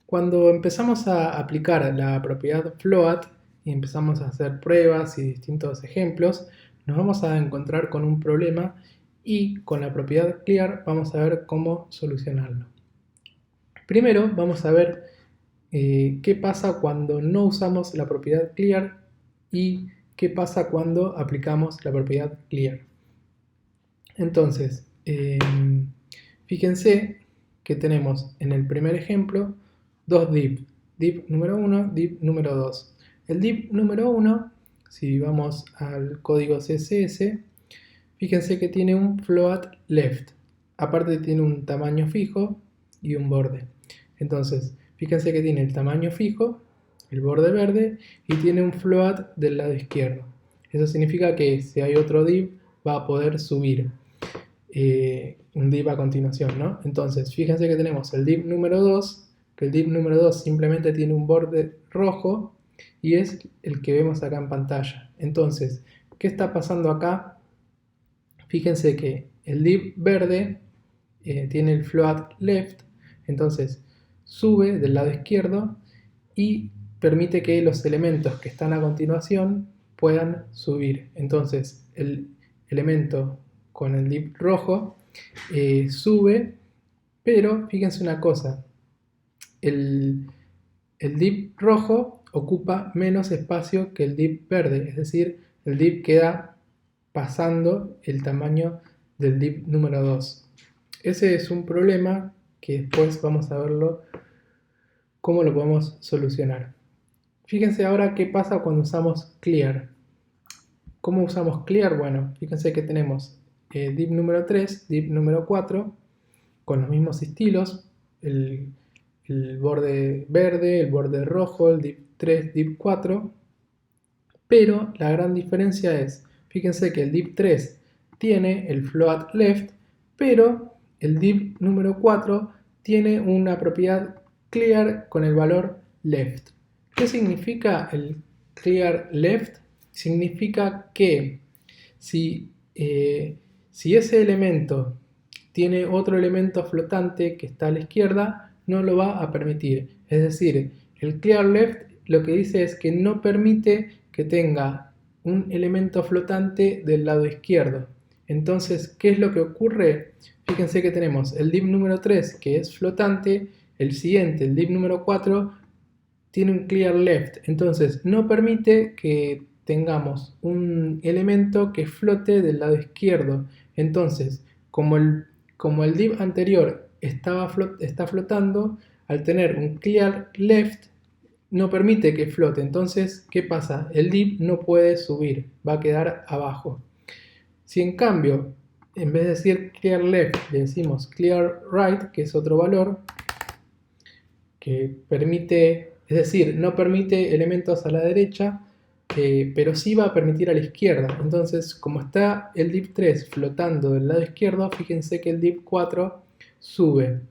Cuando empezamos a aplicar la propiedad float y empezamos a hacer pruebas y distintos ejemplos, nos vamos a encontrar con un problema y con la propiedad clear vamos a ver cómo solucionarlo. Primero vamos a ver qué pasa cuando no usamos la propiedad clear y qué pasa cuando aplicamos la propiedad clear. Entonces, fíjense que tenemos en el primer ejemplo dos div, div número 1, div número 2. El div número 1, si vamos al código CSS, fíjense que tiene un float left, aparte tiene un tamaño fijo y un borde. Entonces, fíjense que tiene el tamaño fijo, el borde verde, y tiene un float del lado izquierdo. Eso significa que si hay otro div va a poder subir un div a continuación, ¿no? Entonces, fíjense que tenemos el div número 2, que el div número 2 simplemente tiene un borde rojo y es el que vemos acá en pantalla. Entonces, ¿qué está pasando acá? Fíjense que el div verde tiene el float left, entonces sube del lado izquierdo y permite que los elementos que están a continuación puedan subir. Entonces, el elemento con el div rojo sube, pero fíjense una cosa, el div rojo ocupa menos espacio que el div verde, es decir, el div queda pasando el tamaño del div número 2. Ese es un problema que después vamos a verlo cómo lo podemos solucionar. Fíjense ahora qué pasa cuando usamos clear. ¿Cómo usamos clear? Bueno, fíjense que tenemos div número 3, div número 4, con los mismos estilos, el borde verde, el borde rojo, el div 3, div 4, pero la gran diferencia es, fíjense que el div 3 tiene el float left, pero el div número 4 tiene una propiedad clear con el valor left. ¿Qué significa el clear left? Significa que si ese elemento tiene otro elemento flotante que está a la izquierda, no lo va a permitir. Es decir, el clear left lo que dice es que no permite que tenga un elemento flotante del lado izquierdo. Entonces, ¿qué es lo que ocurre? Fíjense que tenemos el div número 3 que es flotante, el siguiente, el div número 4, tiene un clear left. Entonces, no permite que tengamos un elemento que flote del lado izquierdo. Entonces, como el div anterior está flotando, al tener un clear left, no permite que flote. Entonces, ¿qué pasa? El div no puede subir, va a quedar abajo. Si en cambio, en vez de decir clear left, le decimos clear right, que es otro valor, que permite, es decir, no permite elementos a la derecha, pero sí va a permitir a la izquierda. Entonces, como está el div 3 flotando del lado izquierdo, fíjense que el div 4 sube.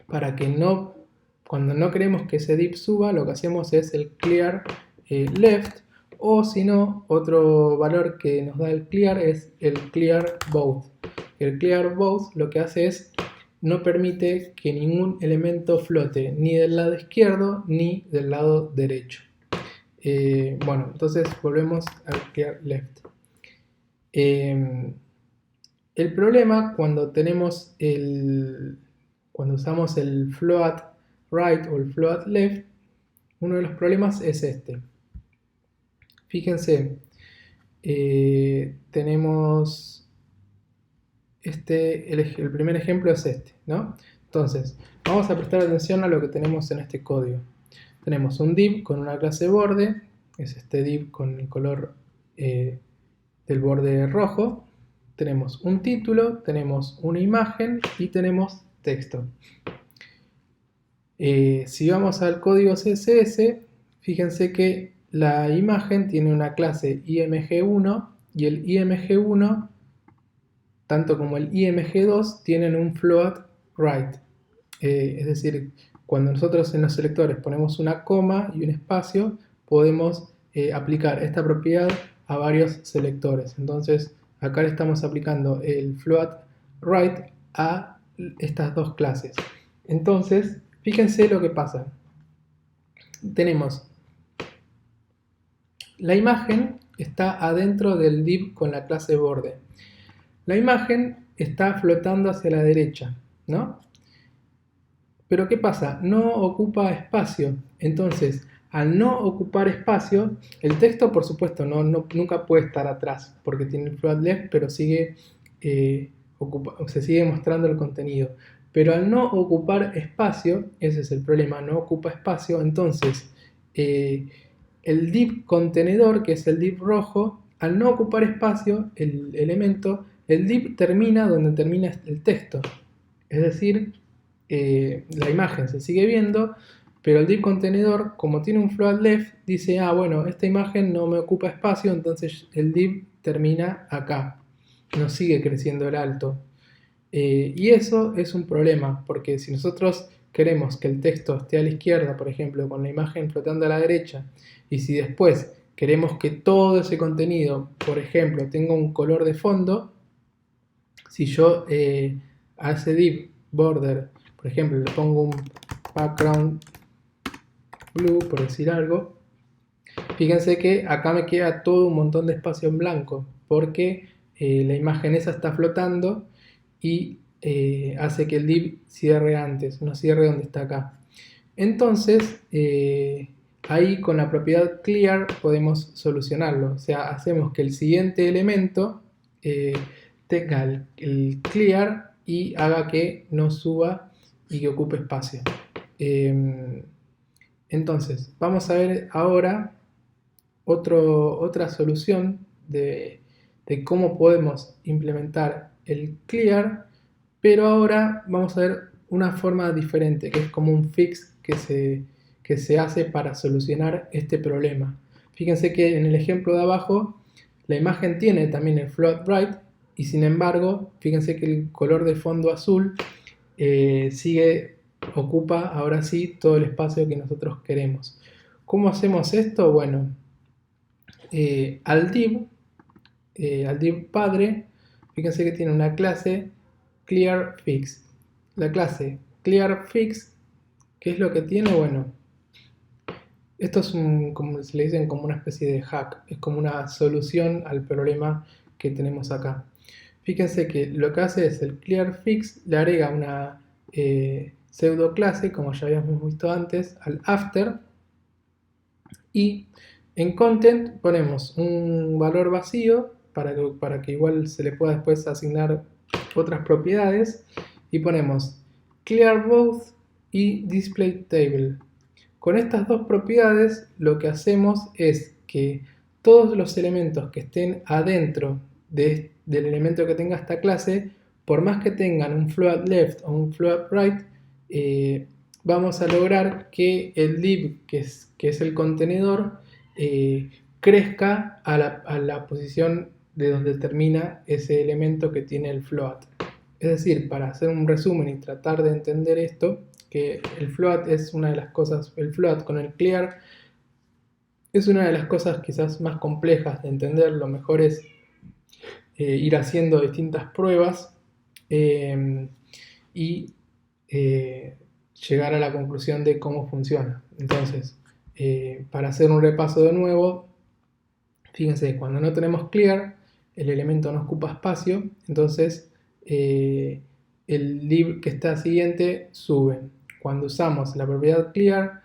Para que no, cuando no queremos que ese div suba, lo que hacemos es el clear left, o si no, otro valor que nos da el clear es el clear both. El clear both lo que hace es no permite que ningún elemento flote ni del lado izquierdo ni del lado derecho. Bueno, entonces volvemos al clear left. El problema cuando cuando usamos el float right o el float left, uno de los problemas es este. Fíjense, tenemos el primer ejemplo es este, ¿no? Entonces, vamos a prestar atención a lo que tenemos en este código. Tenemos un div con una clase borde, es este div con el color del borde rojo. Tenemos un título, tenemos una imagen y tenemos texto. Si vamos al código CSS, fíjense que la imagen tiene una clase img1 y el img1, tanto como el img2, tienen un float right. Es decir, cuando nosotros en los selectores ponemos una coma y un espacio, podemos aplicar esta propiedad a varios selectores. Entonces, acá le estamos aplicando el float right a estas dos clases. Entonces, Fíjense lo que pasa. Tenemos la imagen está adentro del div con la clase borde. La imagen está flotando hacia la derecha, ¿no? Pero ¿qué pasa? No ocupa espacio. Entonces, al no ocupar espacio, el texto, por supuesto, nunca puede estar atrás, porque tiene el float left, pero se sigue mostrando el contenido. Pero al no ocupar espacio, ese es el problema, no ocupa espacio, entonces el div contenedor, que es el div rojo, al no ocupar espacio, el elemento, el div termina donde termina el texto. Es decir, la imagen se sigue viendo, pero el div contenedor, como tiene un float left, dice, ah, bueno, esta imagen no me ocupa espacio, entonces el div termina acá, no sigue creciendo el alto. Y eso es un problema, porque si nosotros queremos que el texto esté a la izquierda, por ejemplo, con la imagen flotando a la derecha, y si después queremos que todo ese contenido, por ejemplo, tenga un color de fondo, si yo a ese div border, por ejemplo, le pongo un background blue, por decir algo, fíjense que acá me queda todo un montón de espacio en blanco, porque la imagen esa está flotando y hace que el div cierre antes, no cierre donde está acá. Entonces, ahí con la propiedad clear podemos solucionarlo, o sea, hacemos que el siguiente elemento tenga el clear y haga que no suba y que ocupe espacio. Entonces, vamos a ver ahora otra solución de cómo podemos implementar el clear, pero ahora vamos a ver una forma diferente, que es como un fix que se hace para solucionar este problema. Fíjense que en el ejemplo de abajo la imagen tiene también el float right y sin embargo, fíjense que el color de fondo azul ocupa ahora sí todo el espacio que nosotros queremos. ¿Cómo hacemos esto? Bueno, al div padre, fíjense que tiene una clase clearFix. La clase clearFix, ¿qué es lo que tiene? Bueno, esto es como se le dicen, como una especie de hack, es como una solución al problema que tenemos acá. Fíjense que lo que hace es el clearFix, le agrega una pseudo clase, como ya habíamos visto antes, al after, y en content ponemos un valor vacío para que igual se le pueda después asignar otras propiedades, y ponemos clear both y display table. Con estas dos propiedades lo que hacemos es que todos los elementos que estén adentro del elemento que tenga esta clase, por más que tengan un float left o un float right, vamos a lograr que el div, que es el contenedor, crezca a la posición de donde termina ese elemento que tiene el float. Es decir, para hacer un resumen y tratar de entender esto, que el float es una de las cosas, el float con el clear es una de las cosas quizás más complejas de entender. Lo mejor es ir haciendo distintas pruebas y llegar a la conclusión de cómo funciona. Entonces, para hacer un repaso de nuevo, fíjense, cuando no tenemos clear, el elemento no ocupa espacio, entonces el div que está siguiente sube. Cuando usamos la propiedad clear,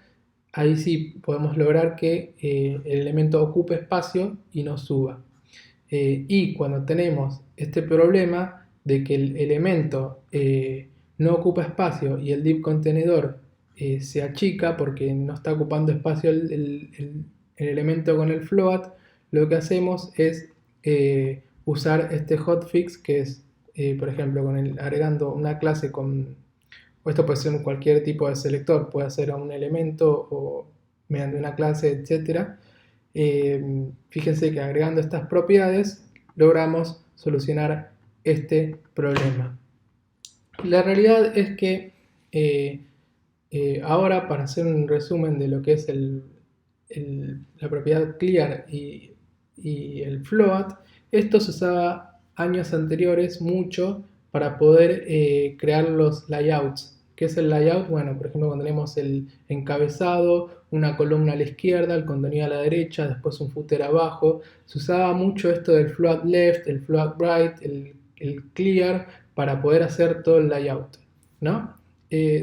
ahí sí podemos lograr que el elemento ocupe espacio y no suba. Y cuando tenemos este problema de que el elemento no ocupa espacio y el div contenedor se achica porque no está ocupando espacio el elemento con el float, lo que hacemos es usar este hotfix, que es, por ejemplo, agregando una clase o esto puede ser cualquier tipo de selector, puede ser a un elemento o mediante una clase, etc. Fíjense que agregando estas propiedades logramos solucionar este problema. La realidad es que ahora, para hacer un resumen de lo que es la propiedad clear y el float, esto se usaba años anteriores mucho para poder crear los layouts ¿Qué es el layout? Bueno, por ejemplo, cuando tenemos el encabezado, una columna a la izquierda, el contenido a la derecha, después un footer abajo. Se usaba mucho esto del float left, el float right, el clear, para poder hacer todo el layout, ¿no?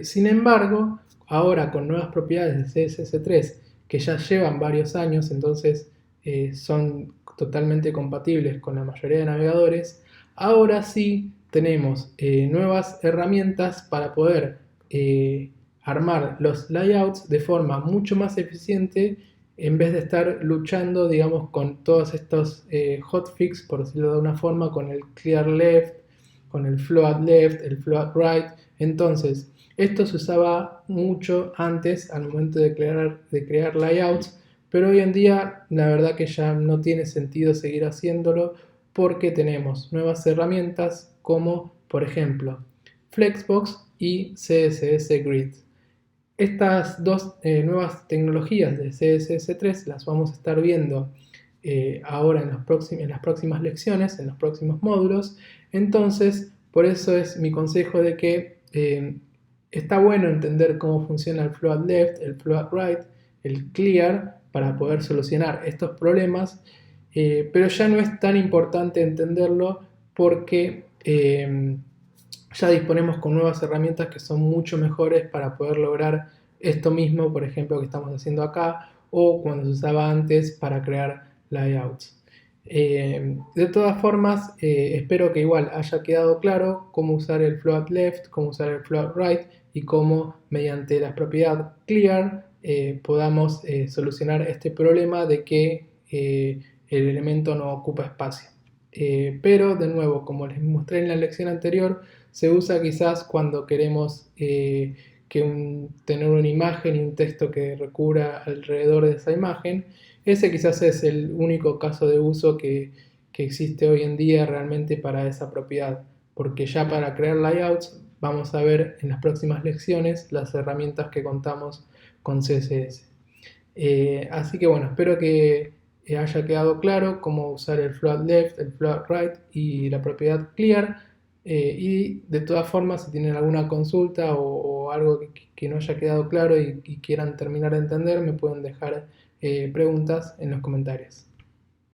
Sin embargo, ahora con nuevas propiedades de CSS3 que ya llevan varios años, entonces son totalmente compatibles con la mayoría de navegadores, ahora sí tenemos nuevas herramientas para poder armar los layouts de forma mucho más eficiente en vez de estar luchando, digamos, con todos estos hotfix, por decirlo de una forma, con el clear left, con el float right. Entonces, esto se usaba mucho antes al momento de crear layouts, pero hoy en día la verdad que ya no tiene sentido seguir haciéndolo porque tenemos nuevas herramientas como por ejemplo Flexbox y CSS Grid. Estas dos nuevas tecnologías de CSS3 las vamos a estar viendo ahora en las próximas lecciones, en los próximos módulos. Entonces, por eso es mi consejo de que está bueno entender cómo funciona el float left, el float right, el clear para poder solucionar estos problemas, pero ya no es tan importante entenderlo porque ya disponemos con nuevas herramientas que son mucho mejores para poder lograr esto mismo, por ejemplo, que estamos haciendo acá, o cuando se usaba antes para crear layouts. De todas formas, espero que igual haya quedado claro cómo usar el float left, cómo usar el float right y cómo mediante la propiedad clear podamos solucionar este problema de que el elemento no ocupa espacio. Pero de nuevo, como les mostré en la lección anterior, se usa quizás cuando queremos tener una imagen y un texto que recubra alrededor de esa imagen. Ese quizás es el único caso de uso que existe hoy en día realmente para esa propiedad, porque ya para crear layouts vamos a ver en las próximas lecciones las herramientas que contamos con CSS. Así que bueno, espero que haya quedado claro cómo usar el float left, el float right y la propiedad clear. Y de todas formas, si tienen alguna consulta o algo que no haya quedado claro y quieran terminar de entender, me pueden dejar preguntas en los comentarios.